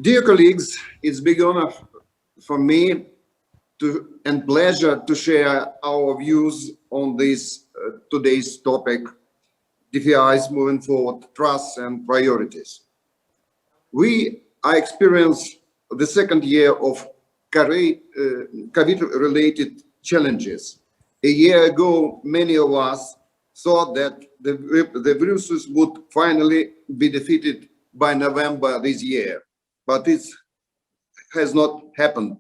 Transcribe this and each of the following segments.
Dear colleagues, it's big honor for me and pleasure to share our views on this today's topic, DFIs moving forward, trust and priorities. We are experiencing the second year of COVID-related challenges. A year ago, many of us thought that the viruses would finally be defeated by November this year, but it has not happened.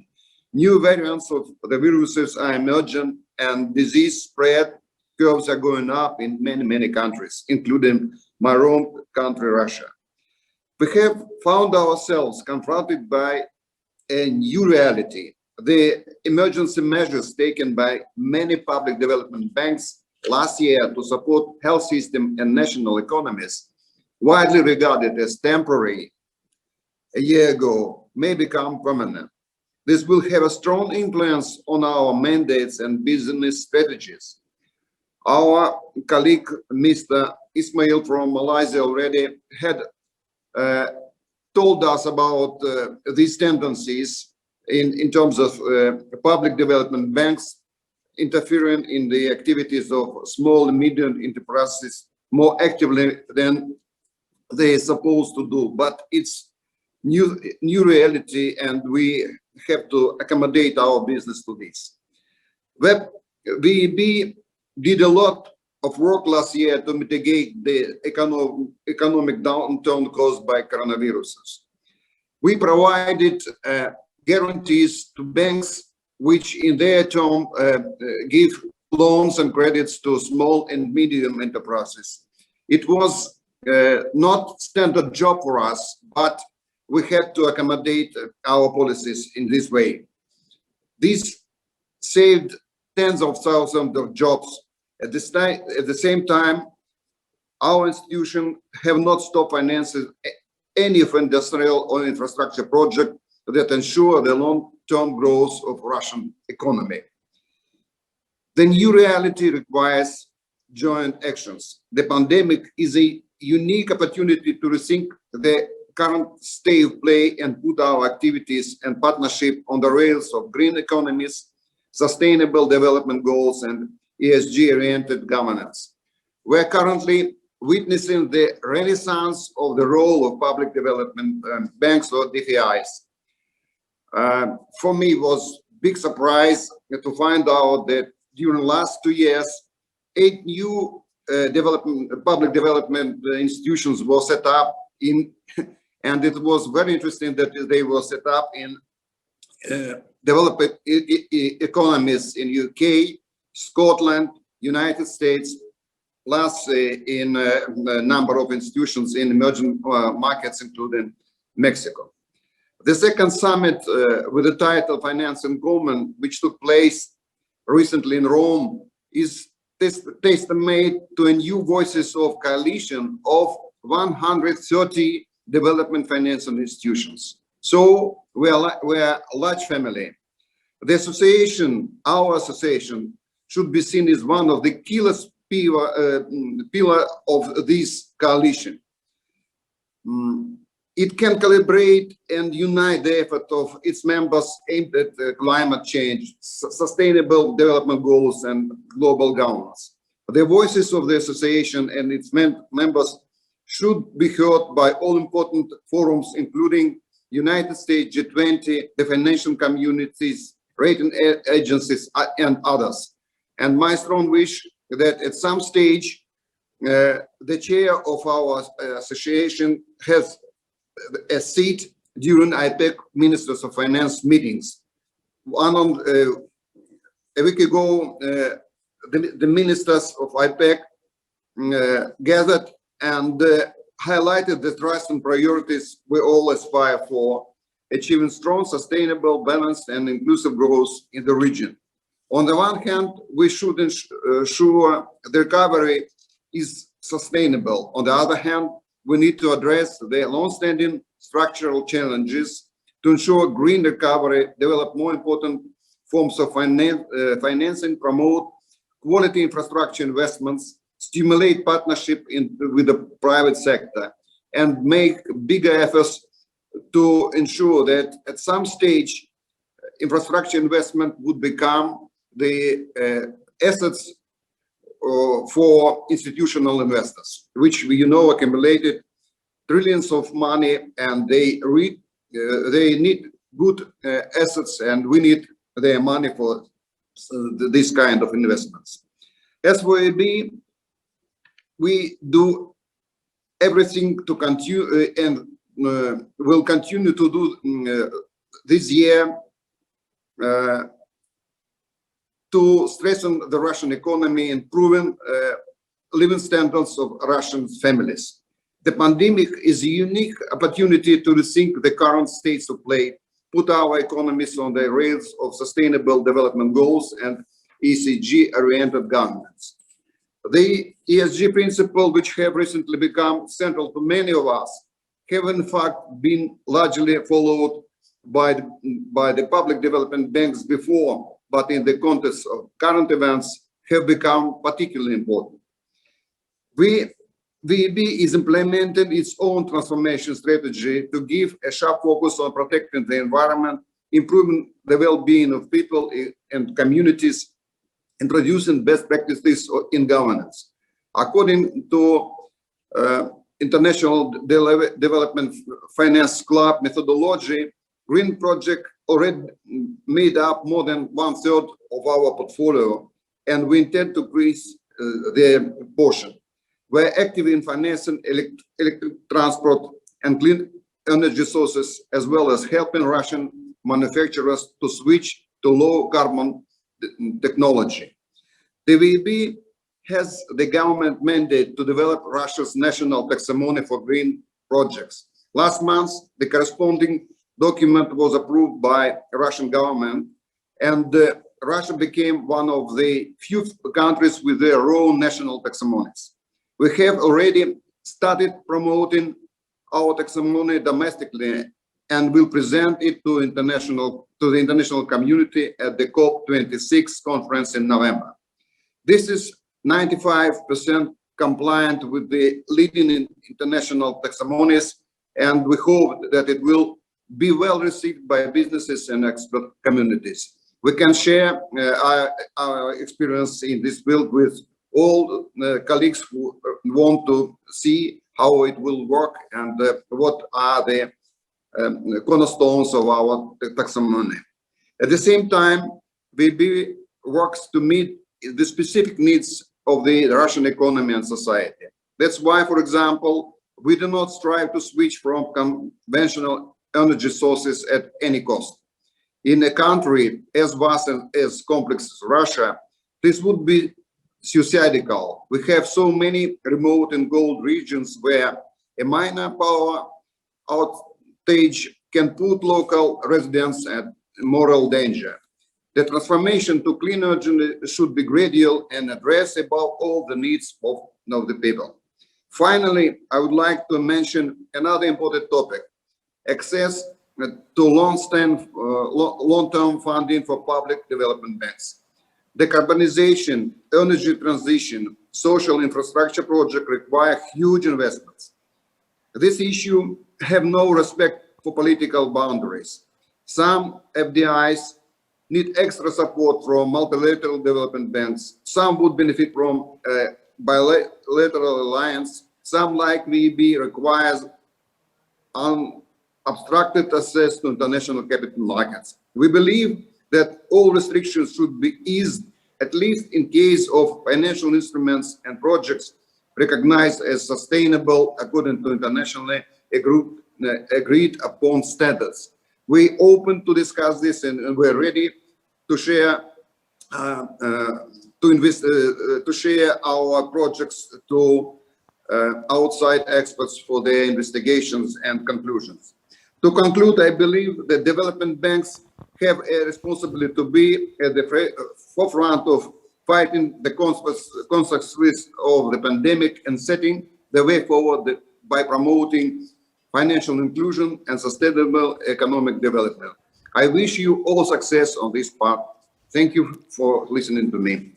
New variants of the viruses are emerging and disease spread curves are going up in many countries, including my own country, Russia. We have found ourselves confronted by a new reality. The emergency measures taken by many public development banks last year to support health system and national economies, widely regarded as temporary a year ago, may become permanent. This will have a strong influence on our mandates and business strategies. Our colleague, Mr. Ismail from Malaysia, already had told us about these tendencies in terms of public development banks interfering in the activities of small and medium enterprises more actively than they're supposed to do. But it's new reality, and we have to accommodate our business to this. Veb did a lot of work last year to mitigate the economic downturn caused by coronaviruses. We provided guarantees to banks, which in their turn give loans and credits to small and medium enterprises. It was not standard job for us, but we had to accommodate our policies in this way. This saved tens of thousands of jobs. At the same time, our institution have not stopped financing any of industrial or infrastructure projects that ensure the long-term growth of Russian economy. The new reality requires joint actions. The pandemic is a unique opportunity to rethink the current state of play and put our activities and partnership on the rails of green economies, sustainable development goals, and ESG-oriented governance. We're currently witnessing the renaissance of the role of public development banks or DFIs. For me, it was a big surprise to find out that during the last 2 years, 8 new public development institutions were set up in, and it was very interesting that they were set up in developed economies in UK, Scotland, United States, plus in a number of institutions in emerging markets, including Mexico. The second summit with the title Finance and Government, which took place recently in Rome, is testament to a new voices of coalition of 130 development financial institutions. So we are a large family. The association, our association, should be seen as one of the pillar of this coalition. It can calibrate and unite the effort of its members aimed at climate change, sustainable development goals, and global governance. The voices of the association and its members should be heard by all important forums, including United States, G20, the financial communities, rating agencies, and others. And my strong wish that at some stage, the chair of our association has a seat during IPEC Ministers of Finance meetings. A week ago, the ministers of IPEC gathered and highlighted the trust and priorities we all aspire for, achieving strong, sustainable, balanced, and inclusive growth in the region. On the one hand, we should ensure the recovery is sustainable. On the other hand, we need to address the long-standing structural challenges to ensure green recovery, develop more important forms of financing, promote quality infrastructure investments, stimulate partnership with the private sector, and make bigger efforts to ensure that at some stage infrastructure investment would become the assets for institutional investors, which we accumulated trillions of money, and they need good assets, and we need their money for this kind of investments. As for EIB, we do everything to continue and will continue to do this year to strengthen the Russian economy, improving living standards of Russian families. The pandemic is a unique opportunity to rethink the current states of play, put our economies on the rails of sustainable development goals and ESG-oriented governance. The ESG principles, which have recently become central to many of us, have in fact been largely followed by the public development banks before, but in the context of current events have become particularly important. VEB is implementing its own transformation strategy to give a sharp focus on protecting the environment, improving the well-being of people and communities, introducing best practices in governance. According to International Development Finance Club methodology, green project already made up more than 1/3 of our portfolio, and we intend to increase their portion. We're active in financing electric transport and clean energy sources, as well as helping Russian manufacturers to switch to low carbon technology. The VEB has the government mandate to develop Russia's national taxonomy for green projects. Last month, the corresponding document was approved by the Russian government, and Russia became one of the few countries with their own national taxonomies. We have already started promoting our taxonomy domestically and will present it to the international community at the COP26 conference in November. This is 95% compliant with the leading international taxonomies, and we hope that it will be well received by businesses and expert communities. We can share our experience in this field with all colleagues who want to see how it will work and what are the cornerstones of our taxonomy. At the same time, VEB works to meet the specific needs of the Russian economy and society. That's why, for example, we do not strive to switch from conventional energy sources at any cost. In a country as vast and as complex as Russia, this would be suicidal. We have so many remote and cold regions where a minor power outage can put local residents at moral danger. The transformation to clean energy should be gradual and address above all the needs of the people. Finally, I would like to mention another important topic: access to long-term funding for public development banks. Decarbonization, energy transition, social infrastructure projects require huge investments. This issue have no respect for political boundaries. Some FDIs need extra support from multilateral development banks. Some would benefit from bilateral alliance. Some, like VEB, requires unobstructed access to international capital markets. We believe that all restrictions should be eased, at least in case of financial instruments and projects recognized as sustainable according to internationally agreed upon standards. We're open to discuss this, and we're ready to share to share our projects to outside experts for their investigations and conclusions. To conclude, I believe that development banks have a responsibility to be at the forefront of fighting the consequences of the pandemic and setting the way forward by promoting financial inclusion and sustainable economic development. I wish you all success on this path. Thank you for listening to me.